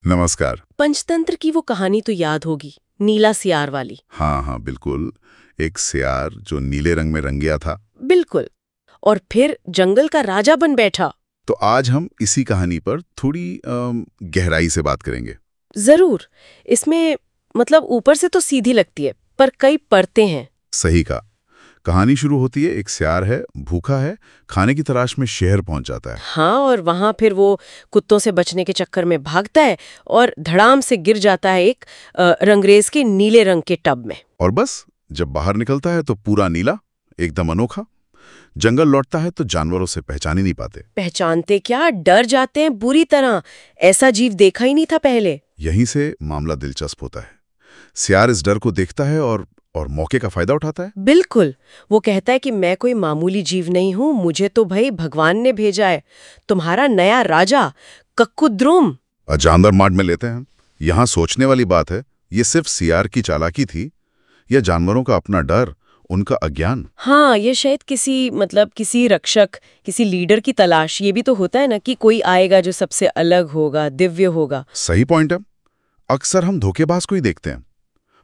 नमस्कार। पंचतंत्र की वो कहानी तो याद होगी, नीला सियार वाली। हाँ हाँ बिल्कुल। एक सियार जो नीले रंग में रंग गया था। बिल्कुल। और फिर जंगल का राजा बन बैठा। तो आज हम इसी कहानी पर थोड़ी गहराई से बात करेंगे। जरूर। इसमें मतलब ऊपर से तो सीधी लगती है, पर कई परतें हैं। सही कहा। कहानी शुरू होती है, एक सियार है, भूखा है, खाने की तलाश में शहर पहुंच जाता है। हाँ, और वहां फिर वो कुत्तों से बचने के चक्कर में भागता है और धड़ाम से गिर जाता है एक रंगरेज के नीले रंग के टब में। और बस जब बाहर निकलता है तो पूरा नीला, एकदम अनोखा। जंगल लौटता है तो जानवरों से पहचान ही नहीं पाते। पहचानते क्या, डर जाते हैं बुरी तरह। ऐसा जीव देखा ही नहीं था पहले। यहीं से मामला दिलचस्प होता है। सियार इस डर को देखता है और मौके का फायदा उठाता है। बिल्कुल। वो कहता है कि मैं कोई मामूली जीव नहीं हूं, मुझे तो भाई भगवान ने भेजा है, तुम्हारा नया राजा कक्कुद्रुम। जानदार मार्ड में लेते हैं। यहाँ सोचने वाली बात है, ये सिर्फ सियार की चालाकी थी या जानवरों का अपना डर, उनका अज्ञान। हाँ, ये शायद किसी रक्षक, किसी लीडर की तलाश। ये भी तो होता है ना कि कोई आएगा जो सबसे अलग होगा, दिव्य होगा। सही पॉइंट है। अक्सर हम धोखेबाज को ही देखते हैं,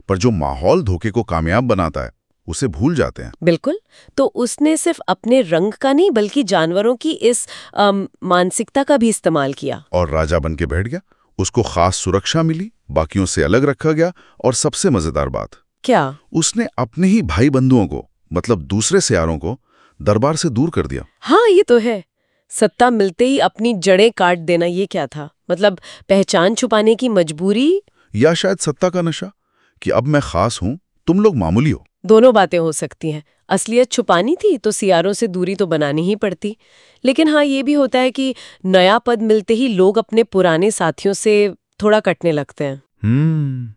पर जो माहौल धोखे को कामयाब बनाता है उसे भूल जाते हैं। बिल्कुल। तो उसने सिर्फ अपने रंग का नहीं, बल्कि जानवरों की इस मानसिकता का भी इस्तेमाल किया। और राजा बन के बैठ गया। उसको खास सुरक्षा मिली, बाकियों से अलग रखा गया, और सबसे मजेदार बात, क्या? उसने अपने ही भाई बंधुओं को, मतलब दूसरे सियारों को, दरबार से दूर कर दिया। हाँ, ये तो है। सत्ता मिलते ही अपनी जड़ें काट देना, ये क्या था? मतलब पहचान छुपाने की मजबूरी? या शायद सत्ता का नशा, कि अब मैं खास हूं, तुम लोग मामूली हो। दोनों बातें हो सकती हैं। असलियत छुपानी थी तो सियारों से दूरी तो बनानी ही पड़ती। लेकिन हाँ, ये भी होता है कि नया पद मिलते ही लोग अपने पुराने साथियों से थोड़ा कटने लगते हैं।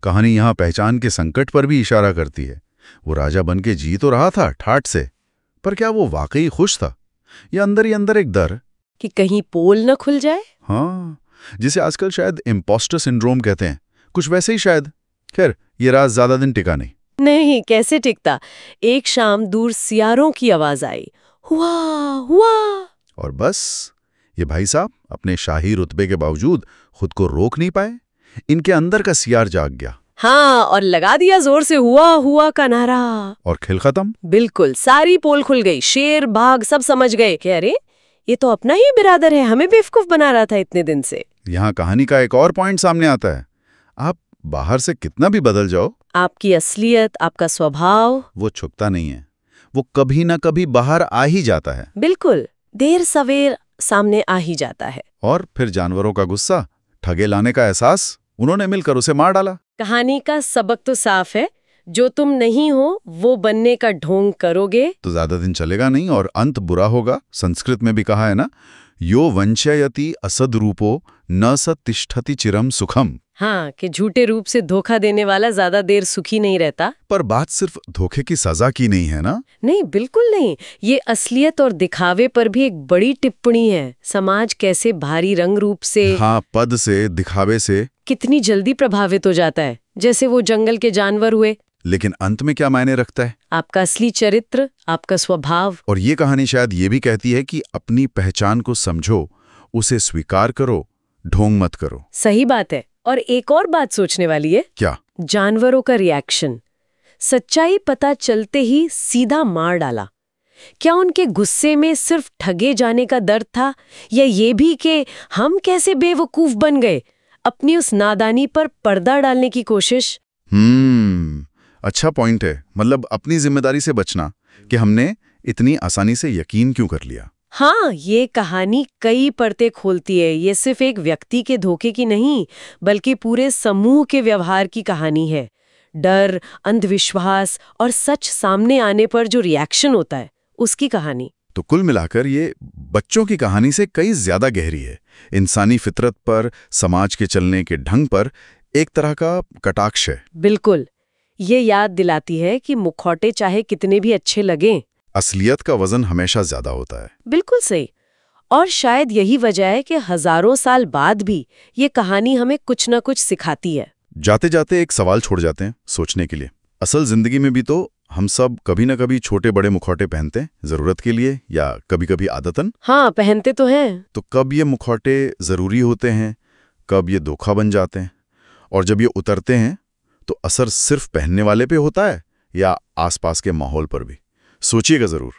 कहानी यहाँ पहचान के संकट पर भी इशारा करती है। वो राजा बन के जी तो रहा था ठाठ से, पर क्या वो वाकई खुश था, या अंदर ही अंदर एक डर कि कहीं पोल न खुल जाए। हाँ, जिसे आजकल शायद इम्पोस्टर सिंड्रोम कहते हैं, कुछ वैसे ही शायद। खैर, ये राज ज्यादा दिन टिका नहीं। नहीं, कैसे टिकता। एक शाम दूर सियारों की आवाज आई, हुआ हुआ। और बस ये भाई साहब अपने शाही रुतबे के बावजूद खुद को रोक नहीं पाए। इनके अंदर का सियार जाग गया। हाँ, और लगा दिया जोर से हुआ हुआ का नारा। और खेल खत्म। बिल्कुल, सारी पोल खुल गई। शेर बाघ सब समझ गए कि अरे, ये तो अपना ही बिरादर है, हमें बेवकूफ बना रहा था इतने दिन से। यहाँ कहानी का एक और पॉइंट सामने आता है। आप बाहर से कितना भी बदल जाओ, आपकी असलियत, आपका स्वभाव, वो छुपता नहीं है। वो कभी ना कभी बाहर आ ही जाता है। बिल्कुल देर सवेर सामने आ ही जाता है। और फिर जानवरों का गुस्सा, ठगे लाने का एहसास, उन्होंने मिलकर उसे मार डाला। कहानी का सबक तो साफ है, जो तुम नहीं हो वो बनने का ढोंग करोगे तो ज्यादा दिन चलेगा नहीं और अंत बुरा होगा। संस्कृत में भी कहा है ना, यो वंचयति असद रूपो न स तिष्ठति चिरम सुखम। हाँ, कि झूठे रूप से धोखा देने वाला ज्यादा देर सुखी नहीं रहता। पर बात सिर्फ धोखे की सजा की नहीं है ना। नहीं, बिल्कुल नहीं। ये असलियत और दिखावे पर भी एक बड़ी टिप्पणी है। समाज कैसे भारी रंग रूप से, हाँ, पद से, दिखावे से कितनी जल्दी प्रभावित हो जाता है। जैसे वो जंगल के जानवर हुए। लेकिन अंत में क्या मायने रखता है? आपका असली चरित्र, आपका स्वभाव। और ये कहानी शायद ये भी कहती है कि अपनी पहचान को समझो, उसे स्वीकार करो, ढोंग मत करो। सही बात है। और एक और बात सोचने वाली है। क्या? जानवरों का रिएक्शन। सच्चाई पता चलते ही सीधा मार डाला। क्या उनके गुस्से में सिर्फ ठगे जाने का दर्द था, या ये भी कि हम कैसे बेवकूफ बन गए? अपनी उस नादानी पर पर्दा डालने की कोशिश। अच्छा पॉइंट है। मतलब अपनी जिम्मेदारी से बचना, कि हमने इतनी आसानी से यकीन क्यों कर लिया। हाँ, ये कहानी कई परतें खोलती है। ये सिर्फ एक व्यक्ति के धोखे की नहीं, बल्कि पूरे समूह के व्यवहार की कहानी है। डर, अंधविश्वास और सच सामने आने पर जो रिएक्शन होता है, उसकी कहानी। तो कुल मिलाकर ये बच्चों की कहानी से कई ज्यादा गहरी है। इंसानी फितरत पर, समाज के चलने के ढंग पर एक तरह का कटाक्ष है। बिल्कुल। ये याद दिलाती है कि मुखौटे चाहे कितने भी अच्छे लगें, असलियत का वजन हमेशा ज्यादा होता है। बिल्कुल सही। और शायद यही वजह है कि हजारों साल बाद भी ये कहानी हमें कुछ न कुछ सिखाती है। जाते जाते एक सवाल छोड़ जाते हैं सोचने के लिए। असल जिंदगी में भी तो हम सब कभी न कभी छोटे बड़े मुखौटे पहनते हैं, जरूरत के लिए या कभी कभी आदतन। हाँ, पहनते तो हैं। तो कब ये मुखौटे जरूरी होते हैं, कब ये धोखा बन जाते हैं, और जब ये उतरते हैं तो असर सिर्फ पहनने वाले पे होता है या आसपास के माहौल पर भी? सोचिएगा जरूर।